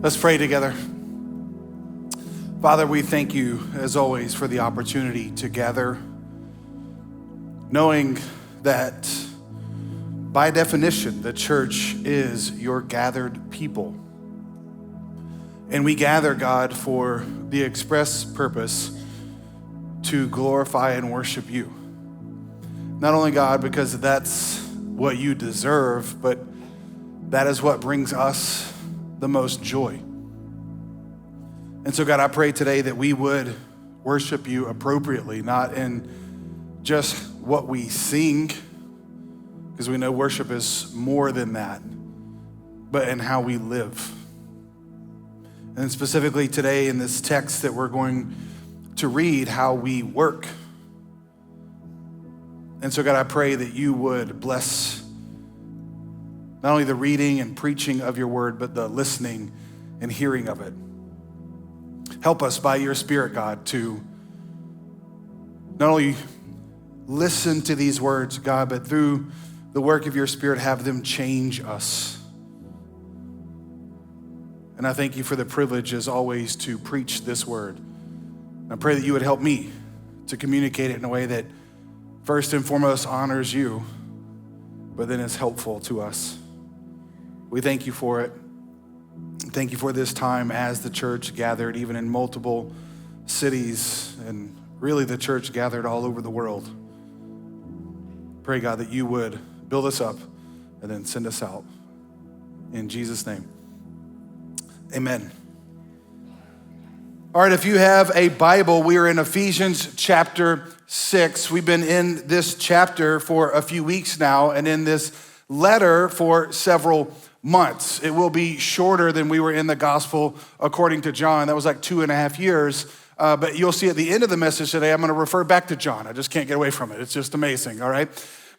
Let's pray together. Father, we thank you, as always, for the opportunity to gather, knowing that by definition, the church is your gathered people. And we gather, God, for the express purpose to glorify and worship you. Not only, God, because that's what you deserve, but that is what brings us the most joy. And so, God, I pray today that we would worship you appropriately, not in just what we sing, because we know worship is more than that, but in how we live. And specifically today in this text that we're going to read, how we work. And so, God, I pray that you would bless not only the reading and preaching of your word, but the listening and hearing of it. Help us by your Spirit, God, to not only listen to these words, God, but through the work of your Spirit, have them change us. And I thank you for the privilege, as always, to preach this word. And I pray that you would help me to communicate it in a way that first and foremost honors you, but then is helpful to us. We thank you for it. Thank you for this time as the church gathered, even in multiple cities, and really the church gathered all over the world. Pray, God, that you would build us up and then send us out. In Jesus' name, amen. All right, if you have a Bible, we are in Ephesians chapter 6. We've been in this chapter for a few weeks now, and in this letter for several months. It will be shorter than we were in the gospel according to John. That was like 2.5 years. But you'll see at the end of the message today, I'm going to refer back to John. I just can't get away from it. It's just amazing, all right?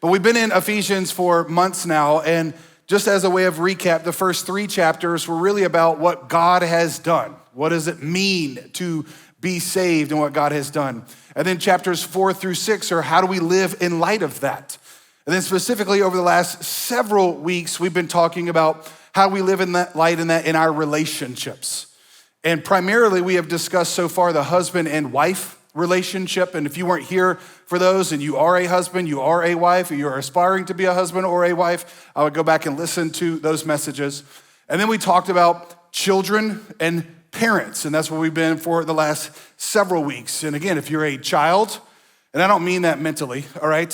But we've been in Ephesians for months now. And just as a way of recap, the first 3 chapters were really about what God has done. What does it mean to be saved and what God has done? And then chapters 4 through 6 are how do we live in light of that? And then specifically over the last several weeks, we've been talking about how we live in that light and that in our relationships. And primarily we have discussed so far the husband and wife relationship. And if you weren't here for those and you are a husband, you are a wife, or you're aspiring to be a husband or a wife, I would go back and listen to those messages. And then we talked about children and parents. And that's where we've been for the last several weeks. And again, if you're a child, and I don't mean that mentally, all right?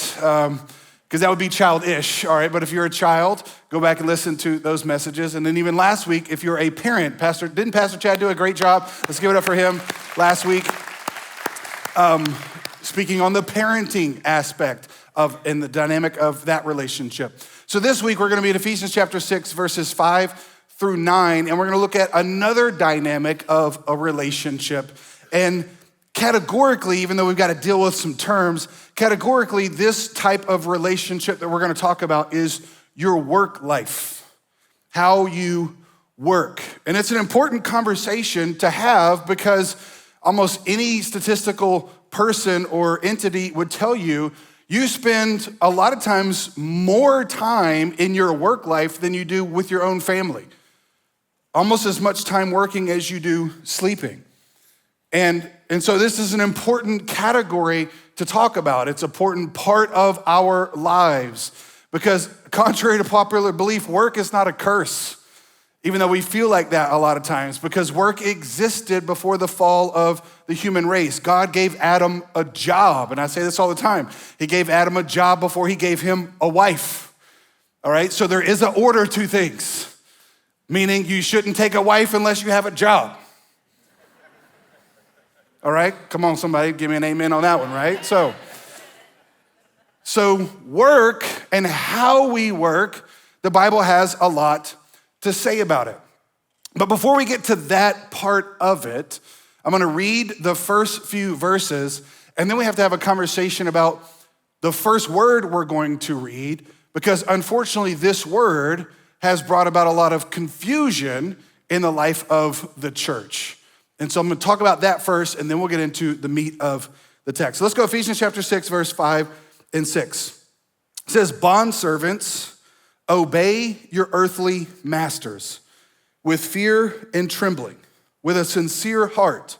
Because that would be childish, all right? But if you're a child, go back and listen to those messages. And then even last week, if you're a parent, didn't Pastor Chad do a great job? Let's give it up for him last week. Speaking on the parenting aspect of and the dynamic of that relationship. So this week, we're gonna be in Ephesians chapter 6, verses 5 through 9, and we're gonna look at another dynamic of a relationship. And categorically, even though we've got to deal with some terms, categorically, this type of relationship that we're going to talk about is your work life, how you work. And it's an important conversation to have because almost any statistical person or entity would tell you, you spend a lot of times more time in your work life than you do with your own family. Almost as much time working as you do sleeping. And so this is an important category to talk about. It's an important part of our lives because contrary to popular belief, work is not a curse, even though we feel like that a lot of times, because work existed before the fall of the human race. God gave Adam a job, and I say this all the time. He gave Adam a job before he gave him a wife, all right? So there is an order to things, meaning you shouldn't take a wife unless you have a job. All right, come on, somebody, give me an amen on that one, right? So work and how we work, the Bible has a lot to say about it. But before we get to that part of it, I'm gonna read the first few verses, and then we have to have a conversation about the first word we're going to read, because unfortunately, this word has brought about a lot of confusion in the life of the church. And so I'm gonna talk about that first, and then we'll get into the meat of the text. So let's go Ephesians chapter 6, verse 5 and 6. It says, bondservants, obey your earthly masters with fear and trembling, with a sincere heart,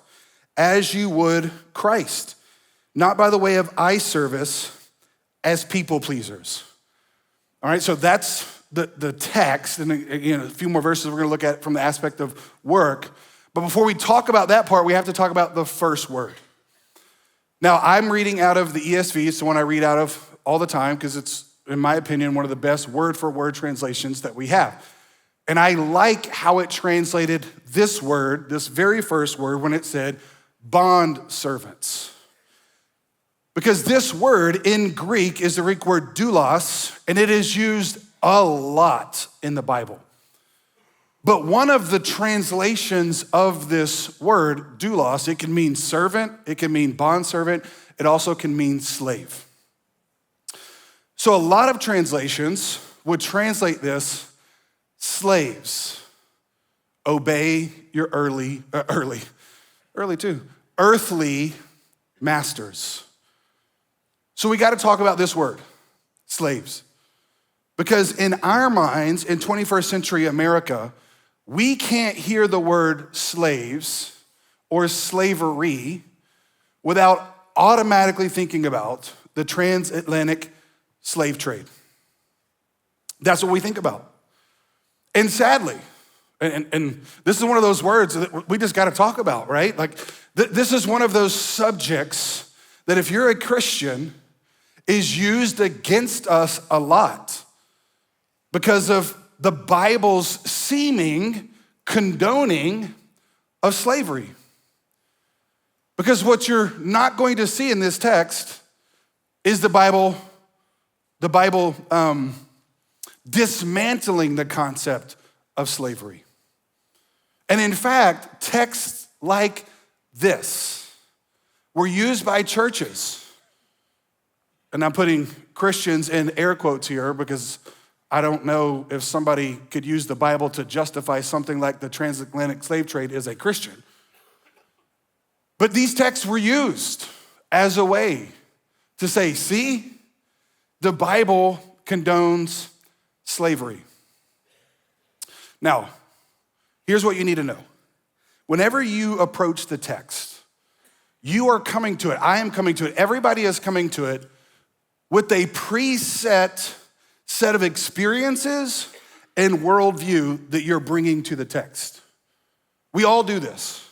as you would Christ, not by the way of eye service as people pleasers. All right, so that's the text, and again, a few more verses we're gonna look at from the aspect of work. But before we talk about that part, we have to talk about the first word. Now, I'm reading out of the ESV. It's the one I read out of all the time because it's, in my opinion, one of the best word-for-word translations that we have. And I like how it translated this word, this very first word, when it said bond servants. Because this word in Greek is the Greek word doulos, and it is used a lot in the Bible. But one of the translations of this word, doulos, it can mean servant, it can mean bondservant, it also can mean slave. So a lot of translations would translate this slaves. Obey your earthly masters. So we got to talk about this word, slaves. Because in our minds, in 21st century America, we can't hear the word slaves or slavery without automatically thinking about the transatlantic slave trade. That's what we think about. And sadly, and this is one of those words that we just got to talk about, right? Like this is one of those subjects that if you're a Christian is used against us a lot because of the Bible's seeming condoning of slavery. Because what you're not going to see in this text is the Bible dismantling the concept of slavery. And in fact, texts like this were used by churches. And I'm putting Christians in air quotes here because I don't know if somebody could use the Bible to justify something like the transatlantic slave trade as a Christian. But these texts were used as a way to say, see, the Bible condones slavery. Now, here's what you need to know. Whenever you approach the text, you are coming to it, I am coming to it, everybody is coming to it with a preset set of experiences and worldview that you're bringing to the text. We all do this.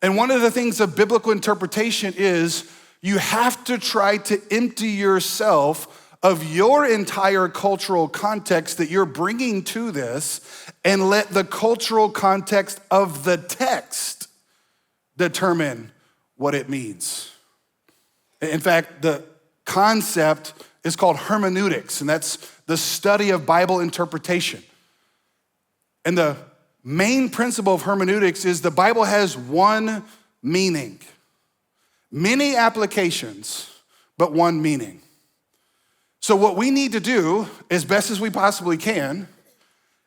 And one of the things of biblical interpretation is you have to try to empty yourself of your entire cultural context that you're bringing to this and let the cultural context of the text determine what it means. In fact, the concept is called hermeneutics, and that's the study of Bible interpretation. And the main principle of hermeneutics is the Bible has one meaning. Many applications, but one meaning. So what we need to do, as best as we possibly can,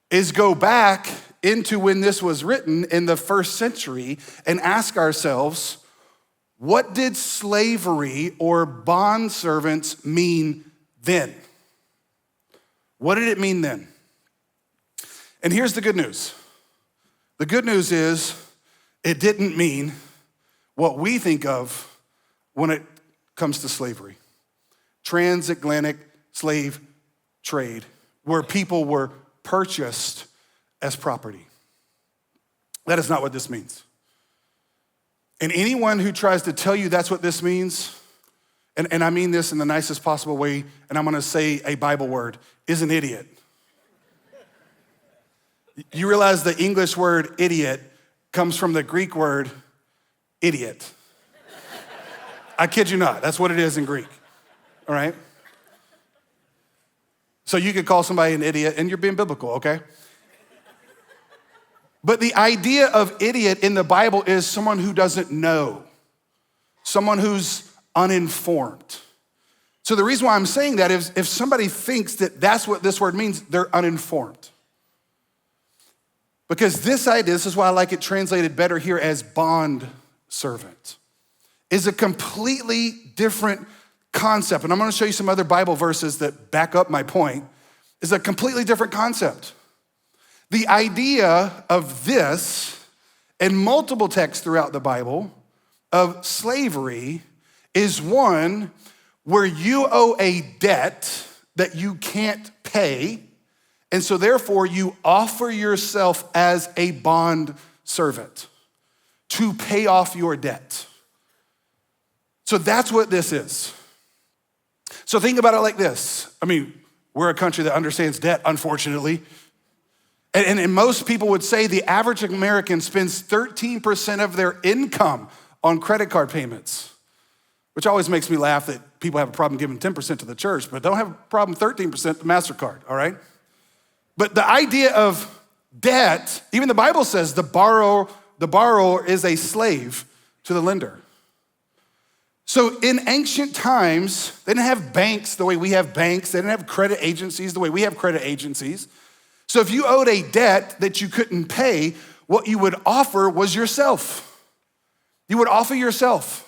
is go back into when this was written in the first century and ask ourselves, what did slavery or bondservants mean then? What did it mean then? And here's the good news. The good news is it didn't mean what we think of when it comes to slavery. Transatlantic slave trade, where people were purchased as property. That is not what this means. And anyone who tries to tell you that's what this means, and I mean this in the nicest possible way, and I'm gonna say a Bible word, is an idiot. You realize the English word idiot comes from the Greek word idiot. I kid you not, that's what it is in Greek, all right? So you could call somebody an idiot and you're being biblical, okay? But the idea of idiot in the Bible is someone who doesn't know, someone who's uninformed. So the reason why I'm saying that is if somebody thinks that that's what this word means, they're uninformed. Because this idea, this is why I like it translated better here as bond servant, is a completely different concept. And I'm gonna show you some other Bible verses that back up my point. Is a completely different concept. The idea of this, in multiple texts throughout the Bible, of slavery is one where you owe a debt that you can't pay, and so therefore you offer yourself as a bond servant to pay off your debt. So that's what this is. So think about it like this. I mean, we're a country that understands debt, unfortunately. And most people would say the average American spends 13% of their income on credit card payments, which always makes me laugh that people have a problem giving 10% to the church, but don't have a problem 13% to MasterCard, all right? But the idea of debt, even the Bible says the borrower is a slave to the lender. So in ancient times, they didn't have banks the way we have banks. They didn't have credit agencies the way we have credit agencies. So if you owed a debt that you couldn't pay, what you would offer was yourself. You would offer yourself.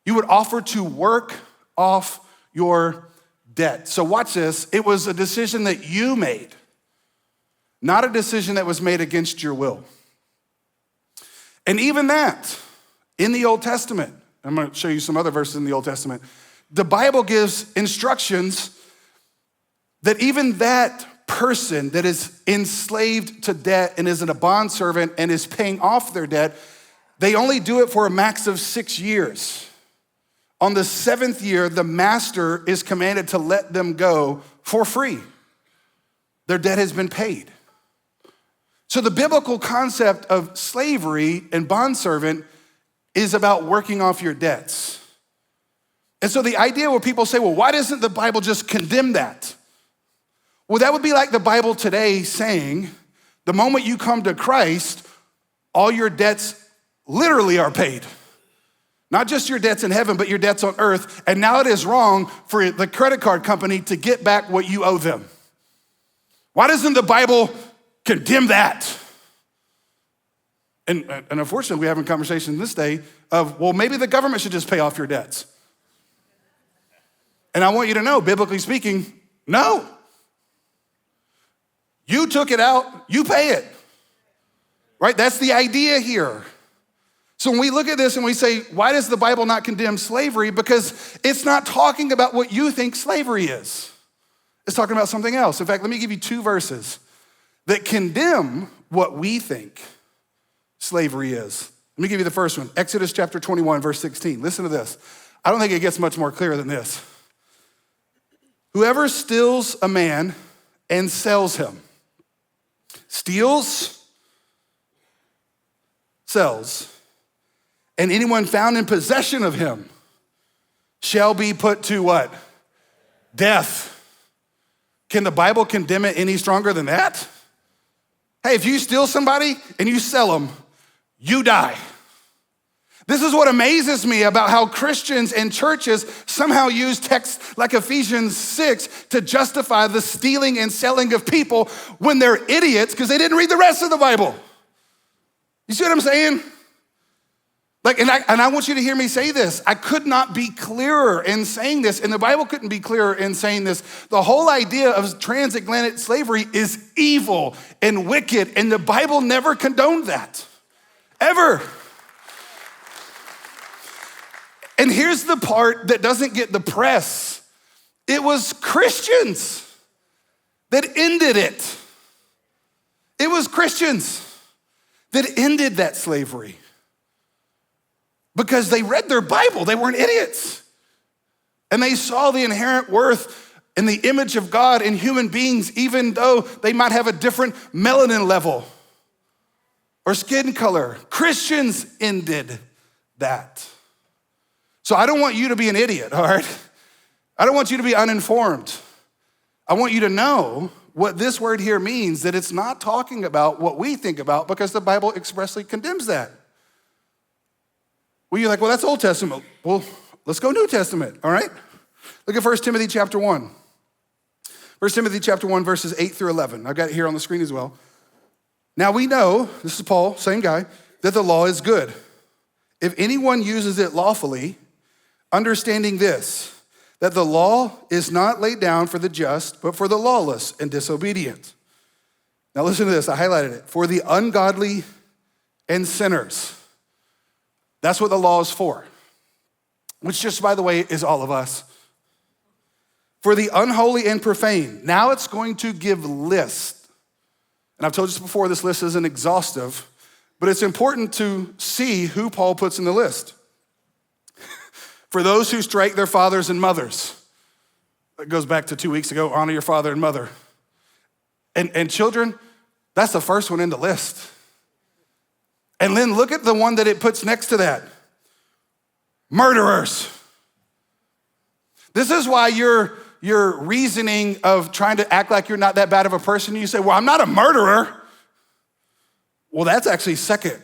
You would offer to work off your debt. So watch this. It was a decision that you made, not a decision that was made against your will. And even that, in the Old Testament, I'm gonna show you some other verses in the Old Testament, the Bible gives instructions that even that person that is enslaved to debt and is in a bondservant and is paying off their debt, they only do it for a max of 6 years. On the 7th year, the master is commanded to let them go for free. Their debt has been paid. So the biblical concept of slavery and bondservant is about working off your debts. And so the idea where people say, well, why doesn't the Bible just condemn that? Well, that would be like the Bible today saying, the moment you come to Christ, all your debts literally are paid. Not just your debts in heaven, but your debts on earth. And now it is wrong for the credit card company to get back what you owe them. Why doesn't the Bible condemn that? And unfortunately, we're having a conversation this day of, well, maybe the government should just pay off your debts. And I want you to know, biblically speaking, no. You took it out, you pay it. Right? That's the idea here. So when we look at this and we say, why does the Bible not condemn slavery? Because it's not talking about what you think slavery is. It's talking about something else. In fact, let me give you 2 verses that condemn what we think slavery is. Let me give you the first one. Exodus chapter 21, verse 16. Listen to this. I don't think it gets much more clear than this. Whoever steals a man and sells him, steals, sells, and anyone found in possession of him shall be put to what? Death. Can the Bible condemn it any stronger than that? Hey, if you steal somebody and you sell them, you die. This is what amazes me about how Christians and churches somehow use texts like Ephesians 6 to justify the stealing and selling of people when they're idiots because they didn't read the rest of the Bible. You see what I'm saying? And I want you to hear me say this. I could not be clearer in saying this, and the Bible couldn't be clearer in saying this. The whole idea of transatlantic slavery is evil and wicked, and the Bible never condoned that, ever. And here's the part that doesn't get the press. It was Christians that ended it. It was Christians that ended that slavery. Because they read their Bible, they weren't idiots. And they saw the inherent worth and the image of God in human beings, even though they might have a different melanin level or skin color. Christians ended that. So I don't want you to be an idiot, all right? I don't want you to be uninformed. I want you to know what this word here means, that it's not talking about what we think about because the Bible expressly condemns that. Well, you're like, well, that's Old Testament. Well, let's go New Testament, all right? Look at 1 Timothy chapter 1. 1 Timothy chapter 1, verses 8 through 11. I've got it here on the screen as well. Now we know, this is Paul, same guy, that the law is good. If anyone uses it lawfully, understanding this, that the law is not laid down for the just, but for the lawless and disobedient. Now listen to this, I highlighted it. For the ungodly and sinners. That's what the law is for. Which just, by the way, is all of us. For the unholy and profane. Now it's going to give list. And I've told you this before, this list isn't exhaustive, but it's important to see who Paul puts in the list. For those who strike their fathers and mothers. That goes back to 2 weeks ago, honor your father and mother. And children, that's the first one in the list. And then look at the one that it puts next to that. Murderers. This is why your reasoning of trying to act like you're not that bad of a person, you say, well, I'm not a murderer. Well, that's actually second.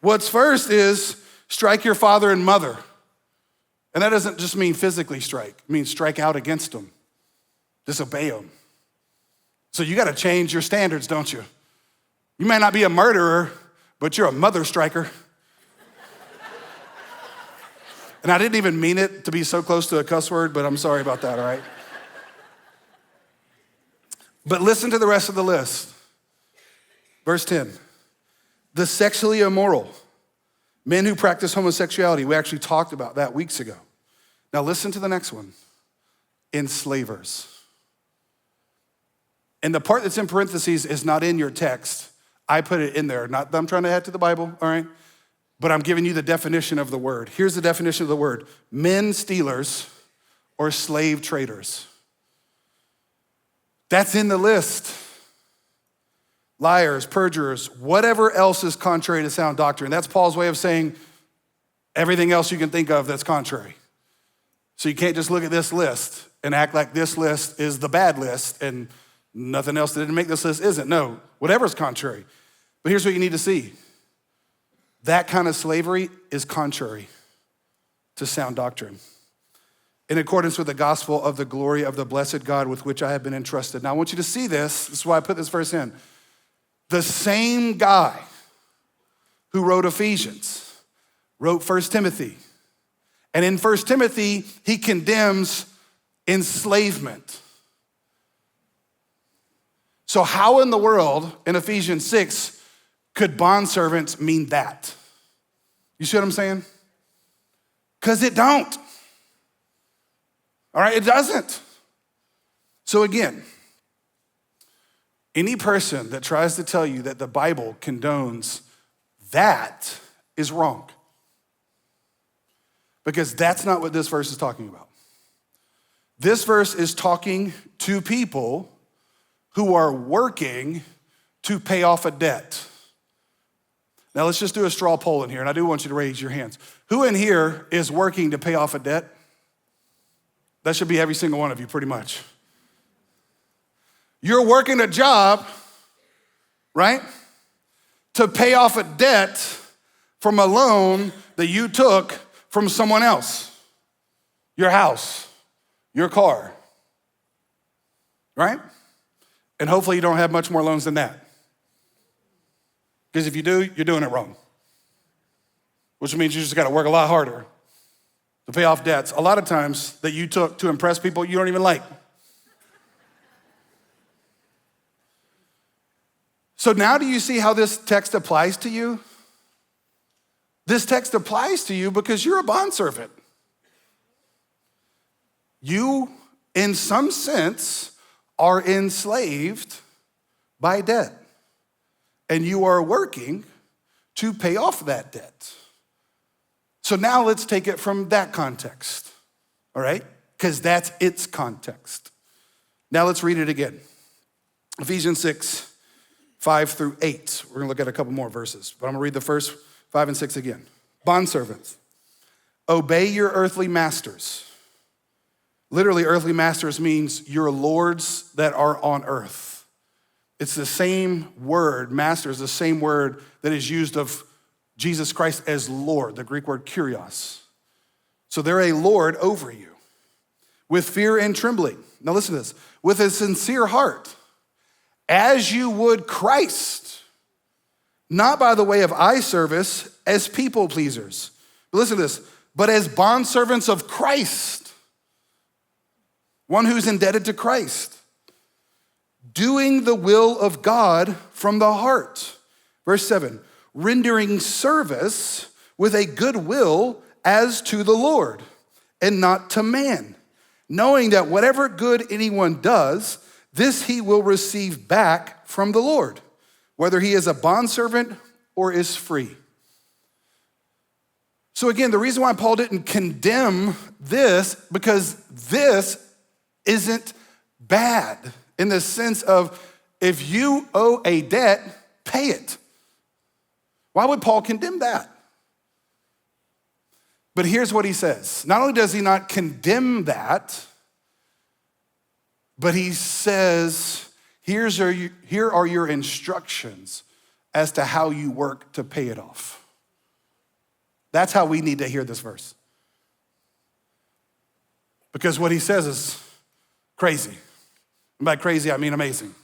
What's first is strike your father and mother. And that doesn't just mean physically strike. It means strike out against them. Disobey them. So you gotta change your standards, don't you? You may not be a murderer, but you're a mother striker. And I didn't even mean it to be so close to a cuss word, but I'm sorry about that, all right? But listen to the rest of the list. Verse 10, the sexually immoral, men who practice homosexuality. We actually talked about that weeks ago. Now listen to the next one, enslavers. And the part that's in parentheses is not in your text. I put it in there, not that I'm trying to add to the Bible, all right? But I'm giving you the definition of the word. Here's the definition of the word. Men stealers or slave traders. That's in the list. Liars, perjurers, whatever else is contrary to sound doctrine. That's Paul's way of saying everything else you can think of that's contrary. So you can't just look at this list and act like this list is the bad list and nothing else that didn't make this list isn't. No, whatever's contrary. But here's what you need to see. That kind of slavery is contrary to sound doctrine. In accordance with the gospel of the glory of the blessed God with which I have been entrusted. Now I want you to see this. This is why I put this verse in. The same guy who wrote Ephesians wrote 1 Timothy. And in 1 Timothy, he condemns enslavement. So how in the world, in Ephesians 6, could bondservants mean that? You see what I'm saying? Because it don't. All right, it doesn't. So again, any person that tries to tell you that the Bible condones that is wrong. Because that's not what this verse is talking about. This verse is talking to people who are working to pay off a debt. Now let's just do a straw poll in here, and I do want you to raise your hands. Who in here is working to pay off a debt? That should be every single one of you, pretty much. You're working a job, right, to pay off a debt from a loan that you took from someone else. Your house, your car, right? And hopefully you don't have much more loans than that. Because if you do, you're doing it wrong. Which means you just gotta work a lot harder to pay off debts, a lot of times that you took to impress people you don't even like. So now do you see how this text applies to you? This text applies to you because you're a bondservant. You, in some sense, are enslaved by debt. And you are working to pay off that debt. So now let's take it from that context, all right? Because that's its context. Now let's read it again. Ephesians 6, 5 through 8. We're gonna look at a couple more verses, but I'm gonna read the first 5 and 6 again. Bondservants, obey your earthly masters. Literally, earthly masters means your lords that are on earth. It's the same word, master is the same word that is used of Jesus Christ as Lord, the Greek word kurios. So they're a Lord over you with fear and trembling. Now listen to this, with a sincere heart, as you would Christ, not by the way of eye service as people pleasers. But listen to this, but as bondservants of Christ, one who's indebted to Christ. doing the will of God from the heart. Verse 7, rendering service with a good will as to the Lord and not to man, knowing that whatever good anyone does, this he will receive back from the Lord, whether he is a bondservant or is free. So again, the reason why Paul didn't condemn this, because this isn't bad in the sense of if you owe a debt, pay it. Why would Paul condemn that? But here's what he says. Not only does he not condemn that, but he says, here are your instructions as to how you work to pay it off. That's how we need to hear this verse. Because what he says is crazy. And by crazy, I mean amazing.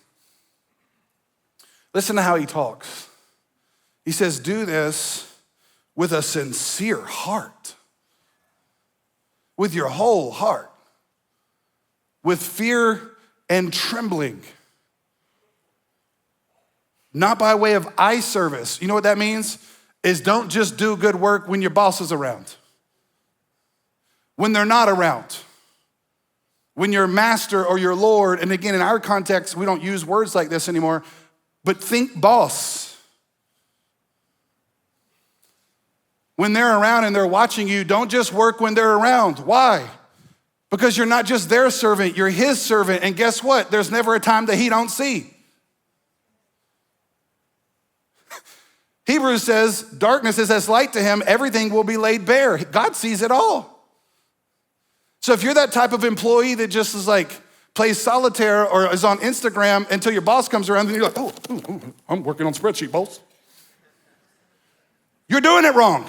Listen to how he talks. He says, do this with a sincere heart, with your whole heart, with fear and trembling, not by way of eye service. You know what that means? Is don't just do good work when your boss is around, when they're not around, when your master or your Lord, and again, in our context, we don't use words like this anymore, but think boss. When they're around and they're watching you, don't just work when they're around. Why? Because you're not just their servant, you're his servant, and guess what? There's never a time that he don't see. Hebrews says, darkness is as light to him, everything will be laid bare. God sees it all. So if you're that type of employee that just is like, plays solitaire or is on Instagram until your boss comes around and you're like, oh, I'm working on spreadsheet, boss. You're doing it wrong.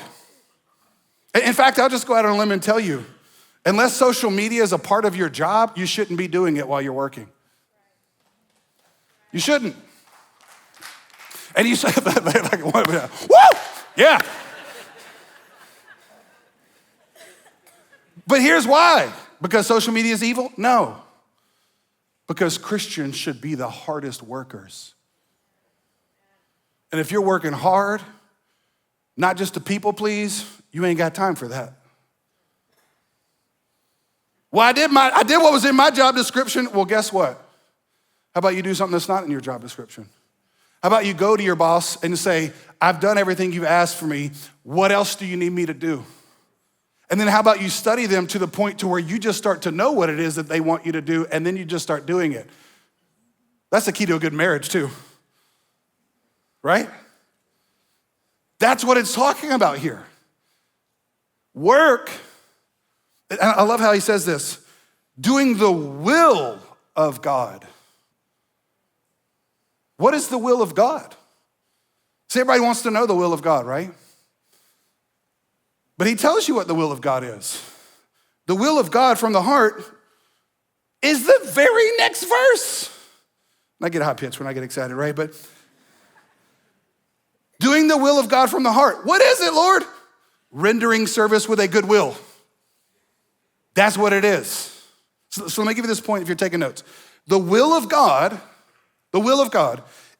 In fact, I'll just go out on a limb and tell you, unless social media is a part of your job, you shouldn't be doing it while you're working. You shouldn't. And you say, like, woo, yeah. But here's why. Because social media is evil? No. Because Christians should be the hardest workers. And if you're working hard, not just to people please, you ain't got time for that. Well, I did what was in my job description. Well, guess what? How about you do something that's not in your job description? How about you go to your boss and say, I've done everything you've asked for me. What else do you need me to do? And then how about you study them to the point to where you just start to know what it is that they want you to do, and then you just start doing it. That's the key to a good marriage too, right? That's what it's talking about here. Work, and I love how he says this, doing the will of God. What is the will of God? See, everybody wants to know the will of God, right? But he tells you what the will of God is. The will of God from the heart is the very next verse. I get a high pitch when I get excited, right? But doing the will of God from the heart. What is it, Lord? Rendering service with a good will. That's what it is. So let me give you this point if you're taking notes. The will of God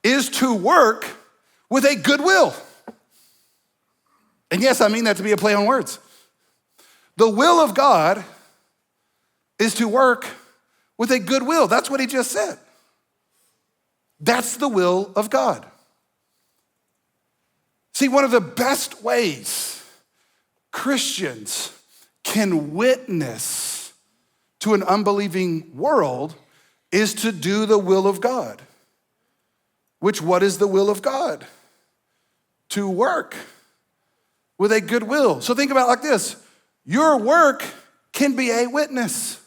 is to work with a good will. And yes, I mean that to be a play on words. The will of God is to work with a good will. That's what he just said. That's the will of God. See, one of the best ways Christians can witness to an unbelieving world is to do the will of God. Which, what is the will of God? To work with a good will. So think about it like this. Your work can be a witness.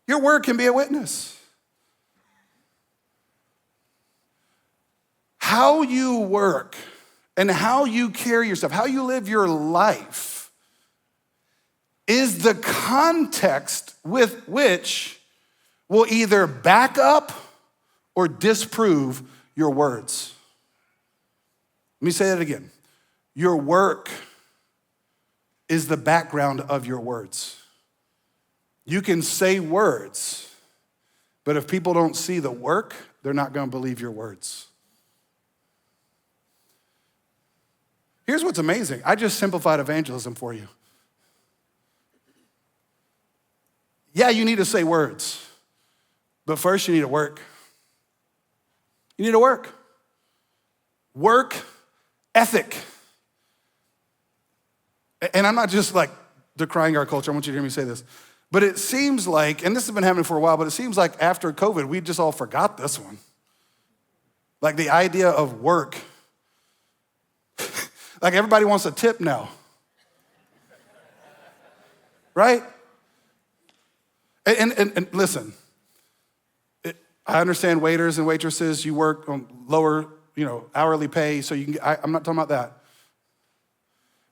Your work can be a witness. How you work and how you carry yourself, how you live your life is the context with which will either back up or disprove your words. Let me say that again. Your work is the background of your words. You can say words, But if people don't see the work, they're not gonna believe your words. Here's what's amazing. I just simplified evangelism for you. Yeah, you need to say words, but first you need to work. You need to work. Work ethic. And I'm not just like decrying our culture. I want you to hear me say this. But it seems like, and this has been happening for a while, but it seems like after COVID, we just all forgot this one. Like the idea of work. Like everybody wants a tip now. Right? And listen, I understand waiters and waitresses, you work on lower, hourly pay, so you can, I'm not talking about that.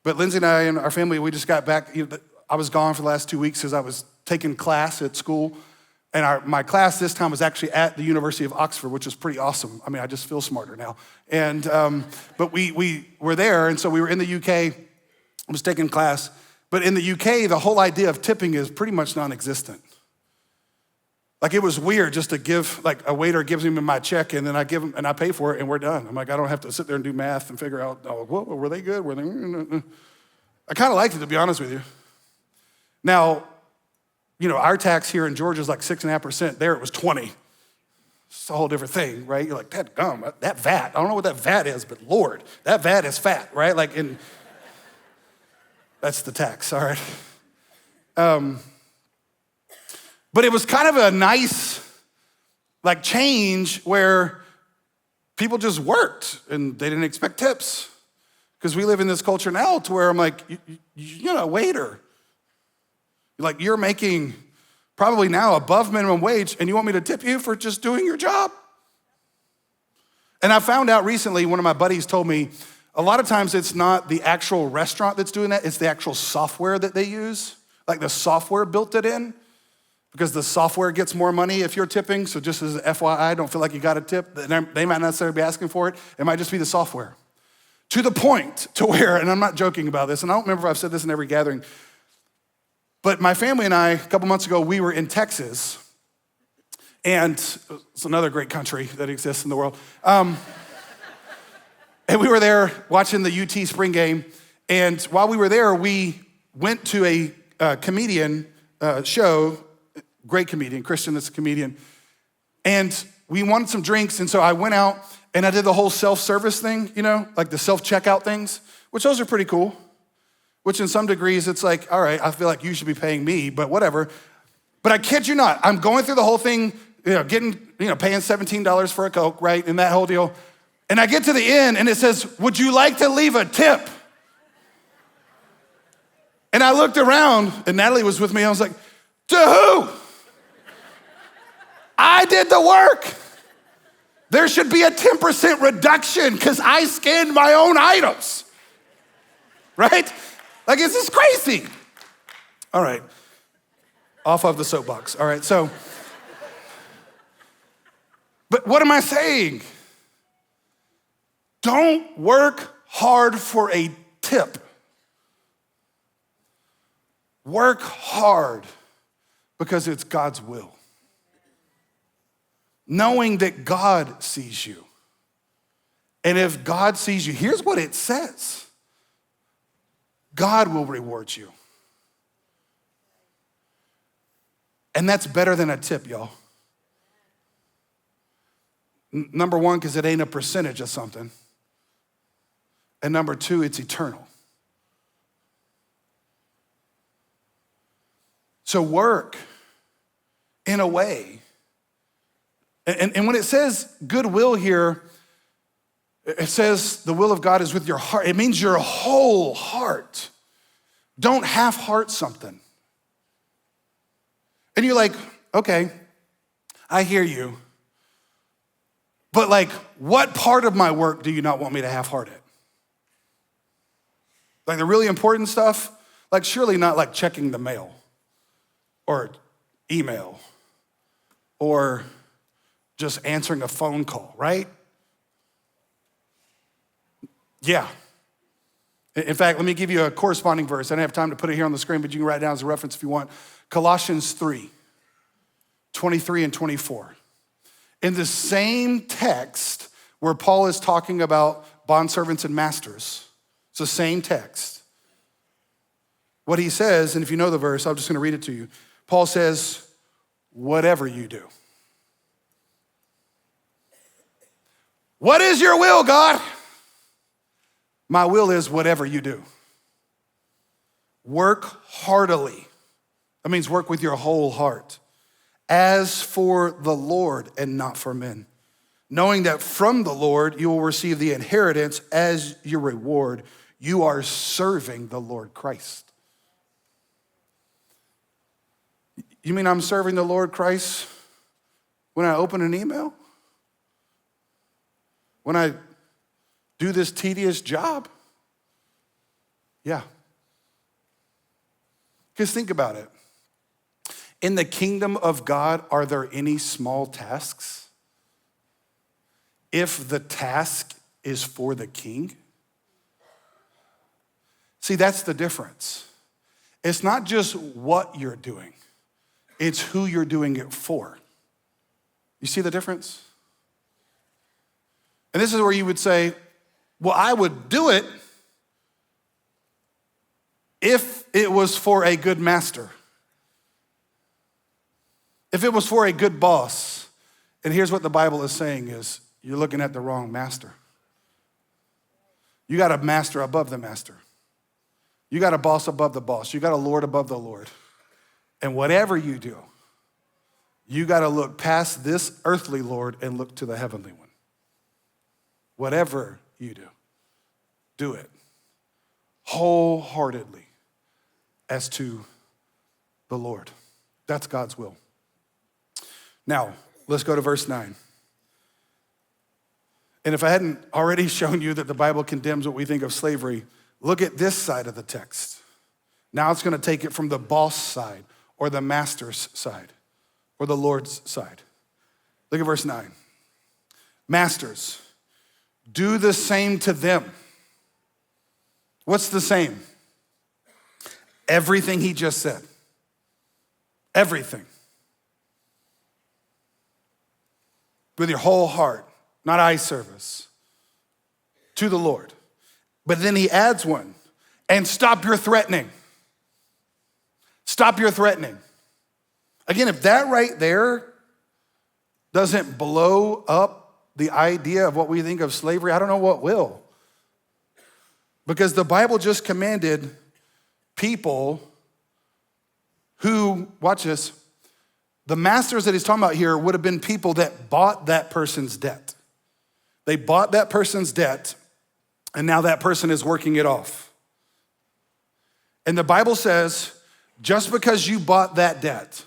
But Lindsay and I and our family, we just got back. I was gone for the last 2 weeks because I was taking class at school. And my class this time was actually at the University of Oxford, which was pretty awesome. I mean, I just feel smarter now. And, but we were there, and so we were in the UK. I was taking class. But in the UK, the whole idea of tipping is pretty much non-existent. Like it was weird just to give, like a waiter gives me my check and then I give him, and I pay for it and we're done. I'm like, I don't have to sit there and do math and figure out, were they good? Were they? I kind of liked it, to be honest with you. Now, our tax here in Georgia is like 6.5%. There it was 20. It's a whole different thing, right? You're like, that gum, that VAT. I don't know what that VAT is, but Lord, that VAT is fat, right? That's the tax, all right? But it was kind of a nice, change where people just worked and they didn't expect tips. Because we live in this culture now to where I'm like, you're not a waiter. You're making probably now above minimum wage and you want me to tip you for just doing your job? And I found out recently, one of my buddies told me, a lot of times it's not the actual restaurant that's doing that, it's the actual software that they use. Like the software built it in. Because the software gets more money if you're tipping, so just as an FYI, don't feel like you got a tip. They might not necessarily be asking for it. It might just be the software. To the point to where, and I'm not joking about this, and I don't remember if I've said this in every gathering, but my family and I, a couple months ago, we were in Texas, and it's another great country that exists in the world. And we were there watching the UT spring game, and while we were there, we went to a comedian show. Great comedian, Christian that's a comedian. And we wanted some drinks, and so I went out and I did the whole self-service thing, like the self-checkout things, which those are pretty cool. Which in some degrees, it's like, all right, I feel like you should be paying me, but whatever. But I kid you not, I'm going through the whole thing, paying $17 for a Coke, right? And that whole deal. And I get to the end and it says, would you like to leave a tip? And I looked around and Natalie was with me. I was like, to who? I did the work. There should be a 10% reduction because I scanned my own items, right? This is crazy. All right, off of the soapbox. All right, so, but what am I saying? Don't work hard for a tip. Work hard because it's God's will. Knowing that God sees you. And if God sees you, here's what it says. God will reward you. And that's better than a tip, y'all. Number one, because it ain't a percentage of something. And number two, it's eternal. So work in a way. And when it says goodwill here, it says the will of God is with your heart. It means your whole heart. Don't half-heart something. And you're like, okay, I hear you. But what part of my work do you not want me to half-heart it? The really important stuff? Surely not checking the mail or email or just answering a phone call, right? Yeah. In fact, let me give you a corresponding verse. I don't have time to put it here on the screen, but you can write it down as a reference if you want. Colossians 3, 23 and 24. In the same text where Paul is talking about bondservants and masters, it's the same text. What he says, and if you know the verse, I'm just gonna read it to you. Paul says, whatever you do. What is your will, God? My will is whatever you do. Work heartily. That means work with your whole heart. As for the Lord and not for men. Knowing that from the Lord you will receive the inheritance as your reward. You are serving the Lord Christ. You mean I'm serving the Lord Christ when I open an email? When I do this tedious job? Yeah. Because think about it. In the kingdom of God, are there any small tasks? If the task is for the king? See, that's the difference. It's not just what you're doing, it's who you're doing it for. You see the difference? And this is where you would say, well, I would do it if it was for a good master. If it was for a good boss. And here's what the Bible is saying is, you're looking at the wrong master. You got a master above the master. You got a boss above the boss. You got a Lord above the Lord. And whatever you do, you got to look past this earthly Lord and look to the heavenly one. Whatever you do it wholeheartedly as to the Lord. That's God's will. Now, let's go to verse 9. And if I hadn't already shown you that the Bible condemns what we think of slavery, look at this side of the text. Now it's gonna take it from the boss side or the master's side or the Lord's side. Look at verse 9. Masters, do the same to them. What's the same? Everything he just said. Everything. With your whole heart, not eye service, to the Lord. But then he adds one, and stop your threatening. Stop your threatening. Again, if that right there doesn't blow up the idea of what we think of slavery, I don't know what will. Because the Bible just commanded people who, watch this, the masters that he's talking about here would have been people that bought that person's debt. They bought that person's debt, and now that person is working it off. And the Bible says, just because you bought that debt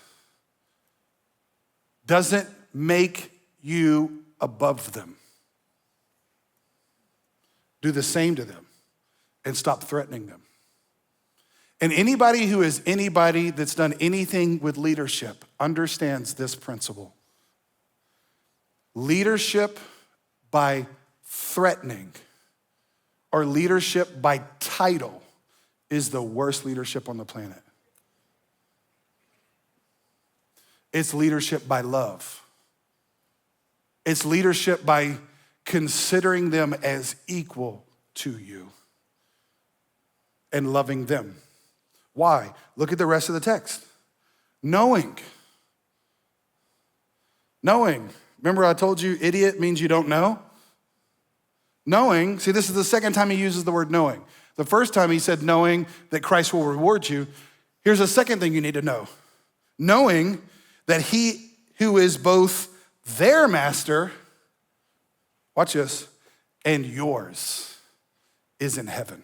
doesn't make you above them. Do the same to them and stop threatening them. And anybody who is anybody that's done anything with leadership understands this principle. Leadership by threatening or leadership by title is the worst leadership on the planet. It's leadership by love. It's leadership by considering them as equal to you and loving them. Why? Look at the rest of the text. Knowing. Remember I told you idiot means you don't know? Knowing, see, this is the second time he uses the word knowing. The first time he said knowing that Christ will reward you. Here's the second thing you need to know. Knowing that he who is both their master, watch this, and yours is in heaven.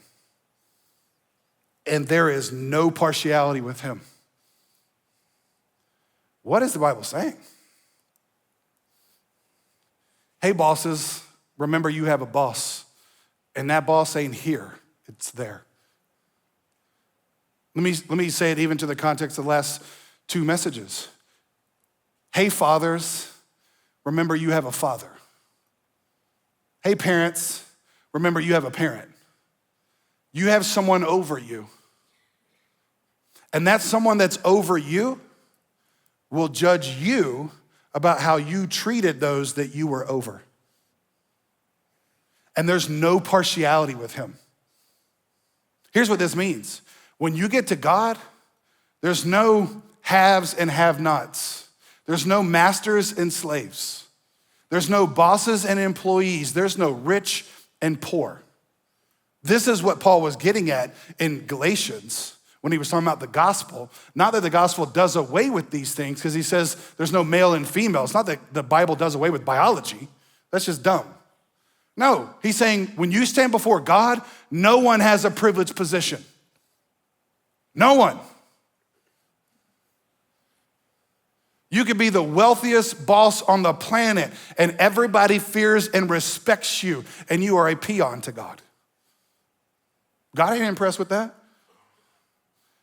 And there is no partiality with him. What is the Bible saying? Hey, bosses, remember you have a boss, and that boss ain't here, it's there. Let me say it even to the context of the last two messages. Hey, fathers, remember you have a father. Hey, parents, remember you have a parent. You have someone over you. And that someone that's over you will judge you about how you treated those that you were over. And there's no partiality with him. Here's what this means. When you get to God, there's no haves and have-nots. There's no masters and slaves. There's no bosses and employees. There's no rich and poor. This is what Paul was getting at in Galatians when he was talking about the gospel. Not that the gospel does away with these things, because he says there's no male and female. It's not that the Bible does away with biology. That's just dumb. No, he's saying when you stand before God, no one has a privileged position. No one. You could be the wealthiest boss on the planet and everybody fears and respects you, and you are a peon to God. God ain't impressed with that.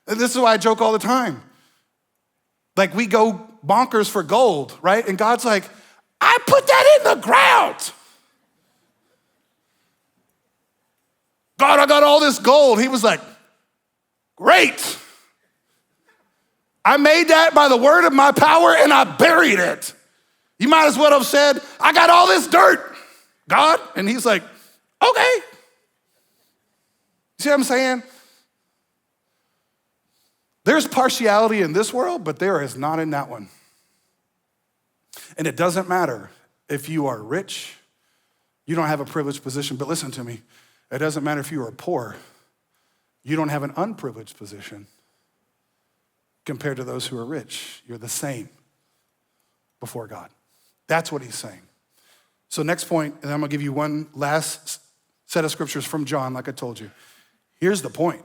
And this is why I joke all the time. Like, we go bonkers for gold, right? And God's like, I put that in the ground. God, I got all this gold. He was like, great. I made that by the word of my power and I buried it. You might as well have said, I got all this dirt, God. And he's like, okay. See what I'm saying? There's partiality in this world, but there is not in that one. And it doesn't matter if you are rich, you don't have a privileged position, but listen to me. It doesn't matter if you are poor, you don't have an unprivileged position compared to those who are rich. You're the same before God. That's what he's saying. So next point, and I'm gonna give you one last set of scriptures from John, like I told you. Here's the point.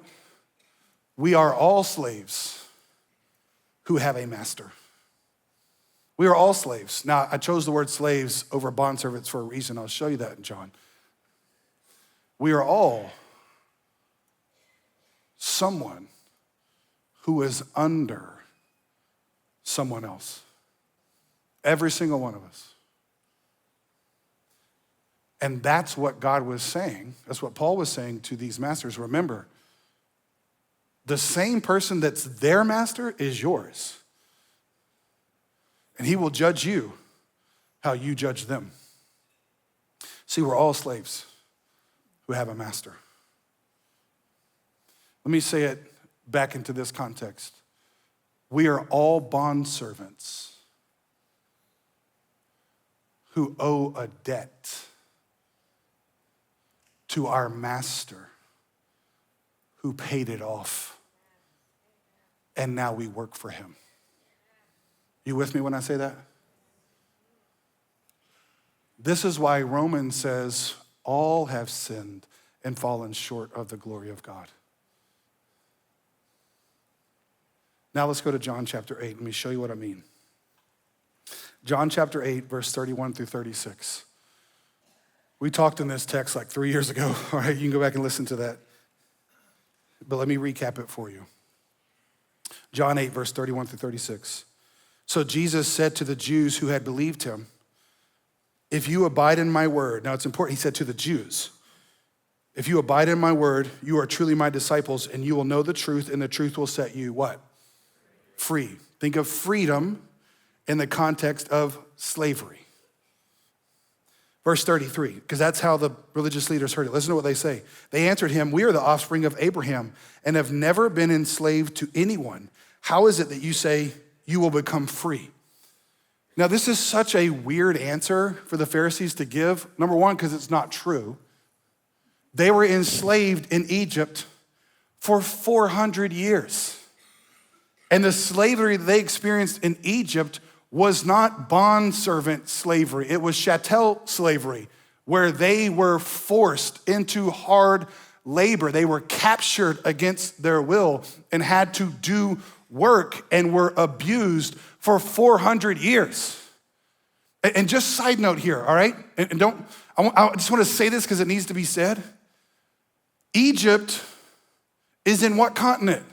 We are all slaves who have a master. We are all slaves. Now, I chose the word slaves over bondservants for a reason. I'll show you that in John. We are all someone who is under someone else. Every single one of us. And that's what God was saying. That's what Paul was saying to these masters. Remember, the same person that's their master is yours. And he will judge you how you judge them. See, we're all slaves who have a master. Let me say it back into this context. We are all bondservants who owe a debt to our master who paid it off. And now we work for him. You with me when I say that? This is why Romans says, all have sinned and fallen short of the glory of God. Now let's go to John chapter 8. Let me show you what I mean. John chapter 8, verse 31 through 36. We talked in this text like 3 years ago. All right, you can go back and listen to that. But let me recap it for you. John 8, verse 31 through 36. So Jesus said to the Jews who had believed him, if you abide in my word, now it's important, he said to the Jews, if you abide in my word, you are truly my disciples and you will know the truth and the truth will set you what? Free. Think of freedom in the context of slavery. Verse 33, because that's how the religious leaders heard it. Listen to what they say. They answered him, we are the offspring of Abraham and have never been enslaved to anyone. How is it that you say you will become free? Now, this is such a weird answer for the Pharisees to give. Number one, because it's not true. They were enslaved in Egypt for 400 years. And the slavery they experienced in Egypt was not bondservant slavery. It was chattel slavery, where they were forced into hard labor. They were captured against their will and had to do work and were abused for 400 years. And just side note here, all right? And I just want to say this because it needs to be said. Egypt is in what continent?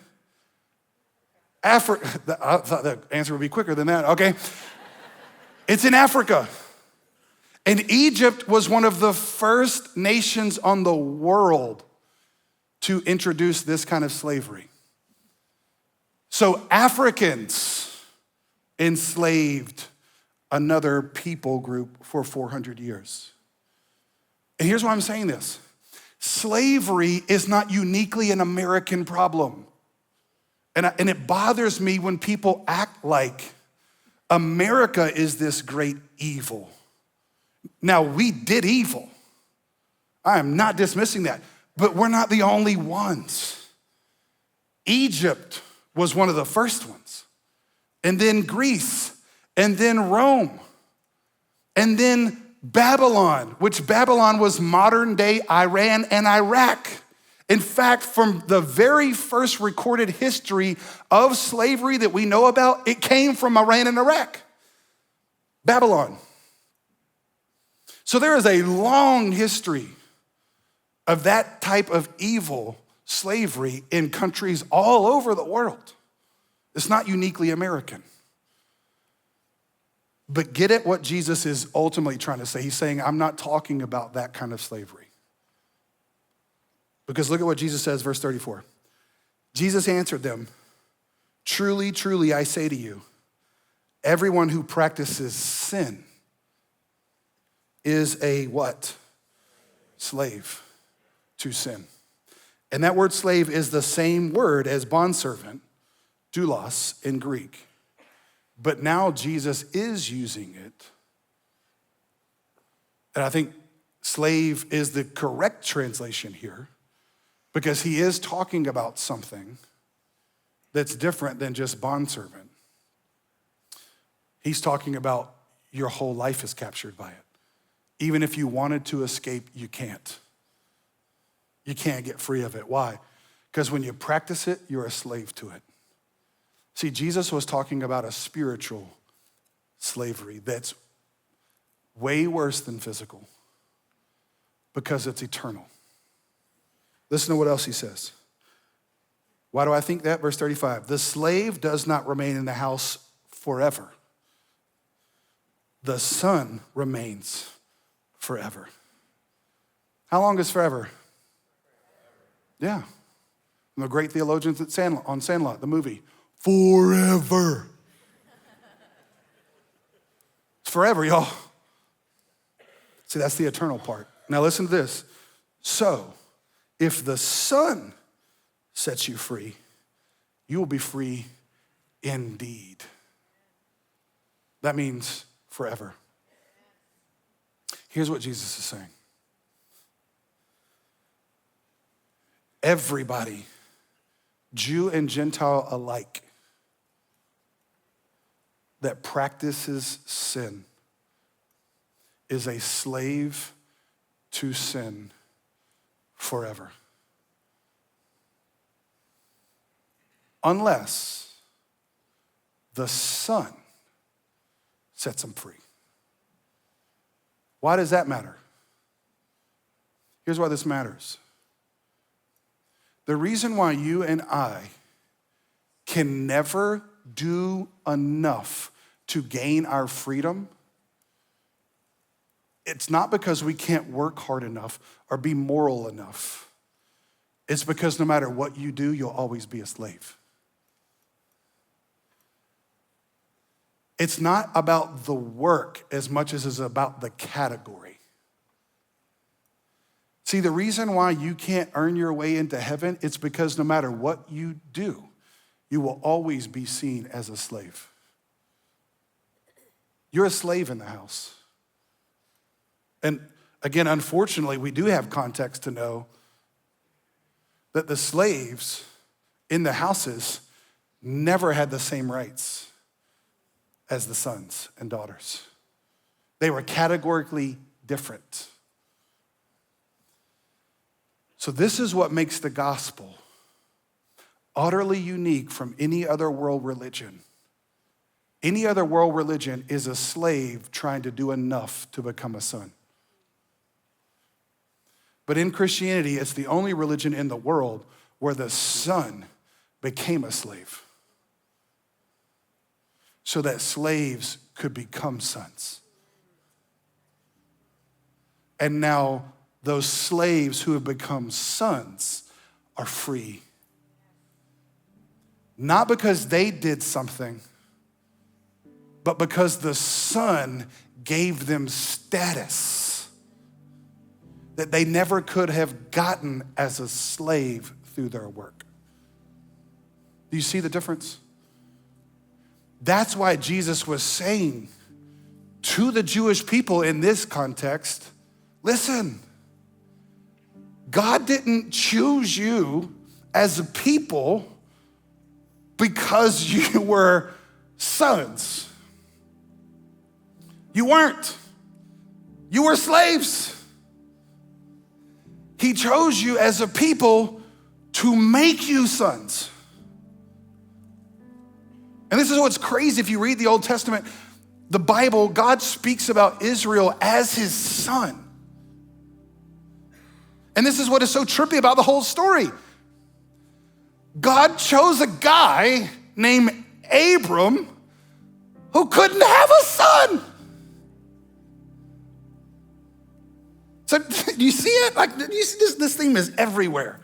Africa. I thought the answer would be quicker than that, okay. It's in Africa. And Egypt was one of the first nations on the world to introduce this kind of slavery. So Africans enslaved another people group for 400 years. And here's why I'm saying this. Slavery is not uniquely an American problem. And it bothers me when people act like America is this great evil. Now, we did evil. I am not dismissing that, but we're not the only ones. Egypt was one of the first ones, and then Greece, and then Rome, and then Babylon, which Babylon was modern day Iran and Iraq. In fact, from the very first recorded history of slavery that we know about, it came from Iran and Iraq, Babylon. So there is a long history of that type of evil slavery in countries all over the world. It's not uniquely American. But get at what Jesus is ultimately trying to say. He's saying, I'm not talking about that kind of slavery. Because look at what Jesus says, verse 34. Jesus answered them, truly, truly, I say to you, everyone who practices sin is a what? Slave to sin. And that word slave is the same word as bondservant, doulos in Greek. But now Jesus is using it. And I think slave is the correct translation here because he is talking about something that's different than just bondservant. He's talking about your whole life is captured by it. Even if you wanted to escape, you can't. You can't get free of it. Why? Because when you practice it, you're a slave to it. See, Jesus was talking about a spiritual slavery that's way worse than physical because it's eternal. Listen to what else he says. Why do I think that? Verse 35, the slave does not remain in the house forever. The son remains forever. How long is forever? Yeah. And the great theologians at on Sandlot, the movie, forever. It's forever, y'all. See, that's the eternal part. Now listen to this. So, if the Son sets you free, you will be free indeed. That means forever. Here's what Jesus is saying. Everybody, Jew and Gentile alike, that practices sin is a slave to sin forever. Unless the Son sets them free. Why does that matter? Here's why this matters. The reason why you and I can never do enough to gain our freedom, it's not because we can't work hard enough or be moral enough. It's because no matter what you do, you'll always be a slave. It's not about the work as much as it's about the category. See, the reason why you can't earn your way into heaven, it's because no matter what you do, you will always be seen as a slave. You're a slave in the house. And again, unfortunately, we do have context to know that the slaves in the houses never had the same rights as the sons and daughters. They were categorically different. So this is what makes the gospel utterly unique from any other world religion. Any other world religion is a slave trying to do enough to become a son. But in Christianity, it's the only religion in the world where the son became a slave so that slaves could become sons. And now those slaves who have become sons are free. Not because they did something, but because the Son gave them status that they never could have gotten as a slave through their work. Do you see the difference? That's why Jesus was saying to the Jewish people in this context, listen, God didn't choose you as a people because you were sons. You weren't. You were slaves. He chose you as a people to make you sons. And this is what's crazy. If you read the Old Testament, the Bible, God speaks about Israel as his son. And this is what is so trippy about the whole story. God chose a guy named Abram who couldn't have a son. So do you see it? Like, you see this theme is everywhere.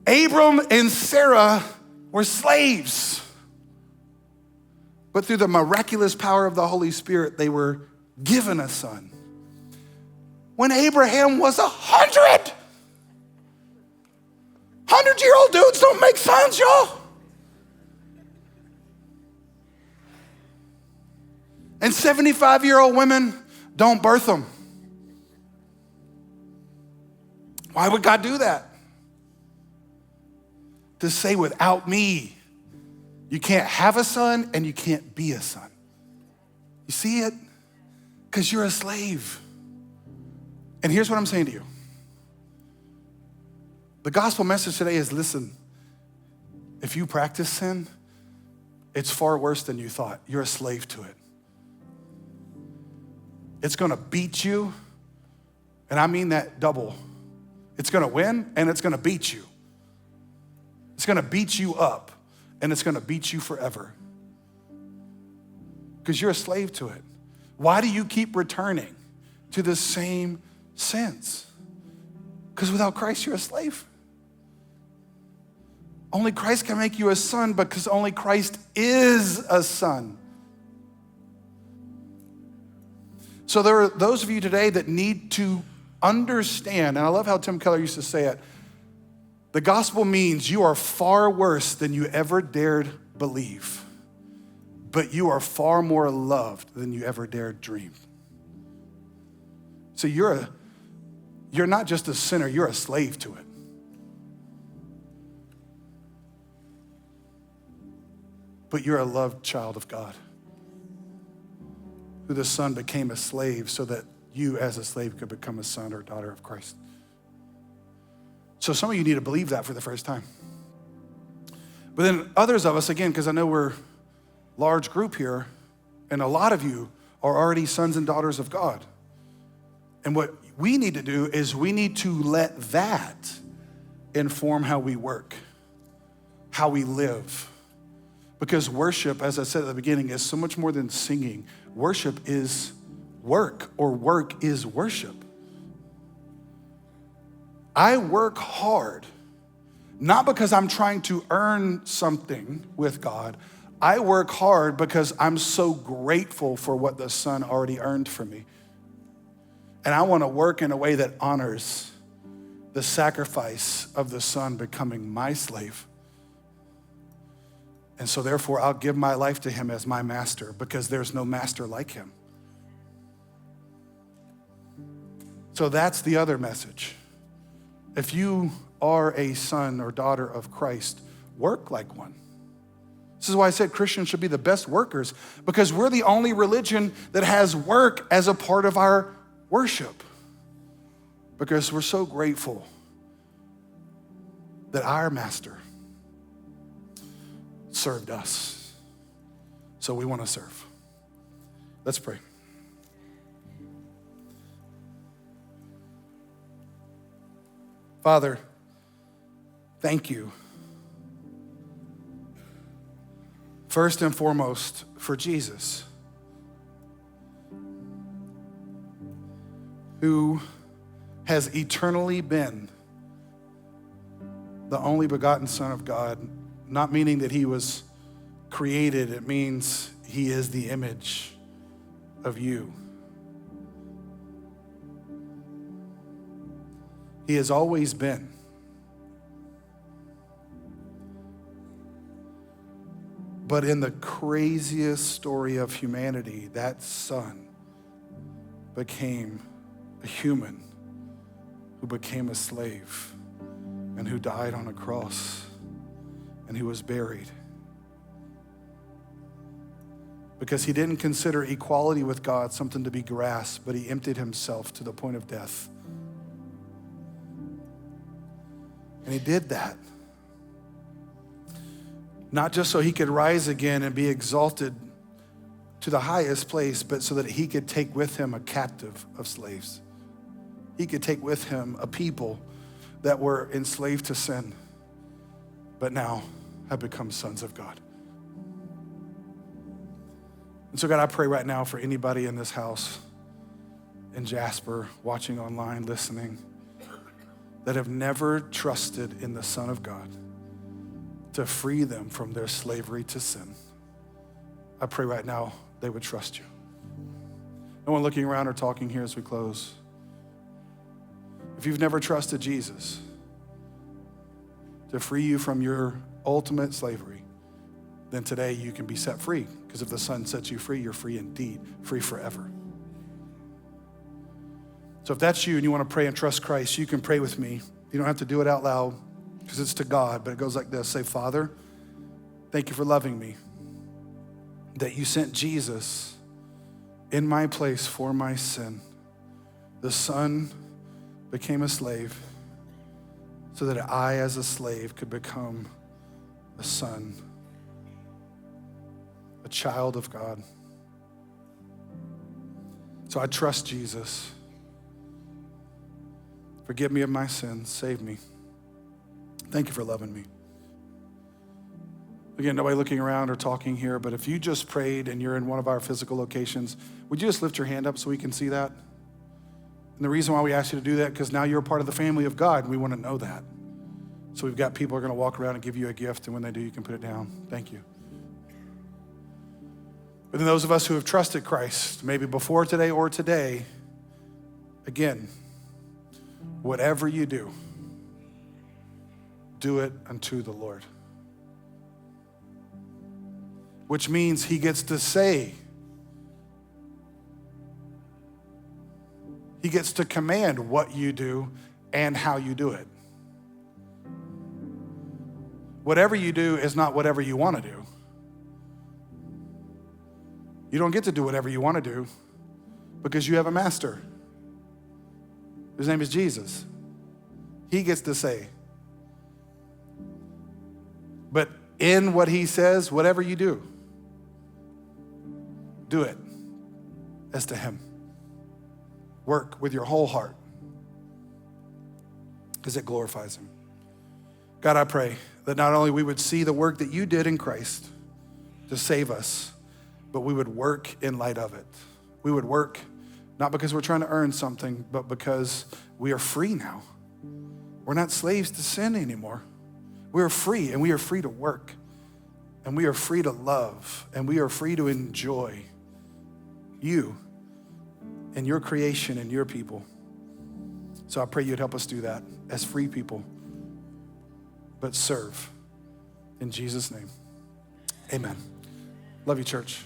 Abram and Sarah were slaves. But through the miraculous power of the Holy Spirit, they were given a son. When Abraham was 100. 100-year-old dudes don't make sons, y'all. And 75-year-old women don't birth them. Why would God do that? To say, without me, you can't have a son and you can't be a son. You see it? Because you're a slave. And here's what I'm saying to you. The gospel message today is, listen, if you practice sin, it's far worse than you thought. You're a slave to it. It's gonna beat you, and I mean that double. It's gonna win, and it's gonna beat you. It's gonna beat you up, and it's gonna beat you forever. Because you're a slave to it. Why do you keep returning to the same sins? Because without Christ, you're a slave. Only Christ can make you a son because only Christ is a son. So there are those of you today that need to understand, and I love how Tim Keller used to say it, the gospel means you are far worse than you ever dared believe, but you are far more loved than you ever dared dream. So you're not just a sinner, you're a slave to it. But you're a loved child of God, who the Son became a slave so that you as a slave could become a son or daughter of Christ. So some of you need to believe that for the first time. But then others of us, again, because I know we're a large group here, and a lot of you are already sons and daughters of God. And what we need to do is we need to let that inform how we work, how we live. Because worship, as I said at the beginning, is so much more than singing. Worship is work, or work is worship. I work hard, not because I'm trying to earn something with God. I work hard because I'm so grateful for what the Son already earned for me. And I want to work in a way that honors the sacrifice of the Son becoming my slave. And so therefore, I'll give my life to him as my master, because there's no master like him. So that's the other message. If you are a son or daughter of Christ, work like one. This is why I said Christians should be the best workers, because we're the only religion that has work as a part of our worship. Because we're so grateful that our master served us. So we want to serve. Let's pray. Father, thank you. First and foremost, for Jesus, who has eternally been the only begotten Son of God, not meaning that he was created, it means he is the image of you. He has always been. But in the craziest story of humanity, that son became a human who became a slave and who died on a cross and who was buried. Because he didn't consider equality with God something to be grasped, but he emptied himself to the point of death. And he did that. Not just so he could rise again and be exalted to the highest place, but so that he could take with him a captive of slaves. He could take with him a people that were enslaved to sin, but now have become sons of God. And so God, I pray right now for anybody in this house, in Jasper, watching online, listening, that have never trusted in the Son of God to free them from their slavery to sin. I pray right now they would trust you. No one looking around or talking here as we close. If you've never trusted Jesus to free you from your ultimate slavery, then today you can be set free. Because if the Son sets you free, you're free indeed, free forever. So if that's you and you want to pray and trust Christ, you can pray with me. You don't have to do it out loud because it's to God, but it goes like this. Say, Father, thank you for loving me, that you sent Jesus in my place for my sin. The Son became a slave so that I, as a slave, could become a son, a child of God. So I trust Jesus. Forgive me of my sins. Save me. Thank you for loving me. Again, nobody looking around or talking here, but if you just prayed and you're in one of our physical locations, would you just lift your hand up so we can see that? And the reason why we ask you to do that, because now you're a part of the family of God, and we want to know that. So we've got people who are going to walk around and give you a gift, and when they do, you can put it down. Thank you. But then those of us who have trusted Christ, maybe before today or today, again, whatever you do, do it unto the Lord. Which means he gets to say, he gets to command what you do and how you do it. Whatever you do is not whatever you want to do. You don't get to do whatever you want to do because you have a master. His name is Jesus. He gets to say. But in what he says, whatever you do it as to him. Work with your whole heart because it glorifies him. God, I pray that not only we would see the work that you did in Christ to save us, but we would work in light of it. We would work not because we're trying to earn something, but because we are free now. We're not slaves to sin anymore. We are free, and we are free to work, and we are free to love, and we are free to enjoy you and your creation and your people. So I pray you'd help us do that as free people, but serve. In Jesus' name, amen. Love you, church.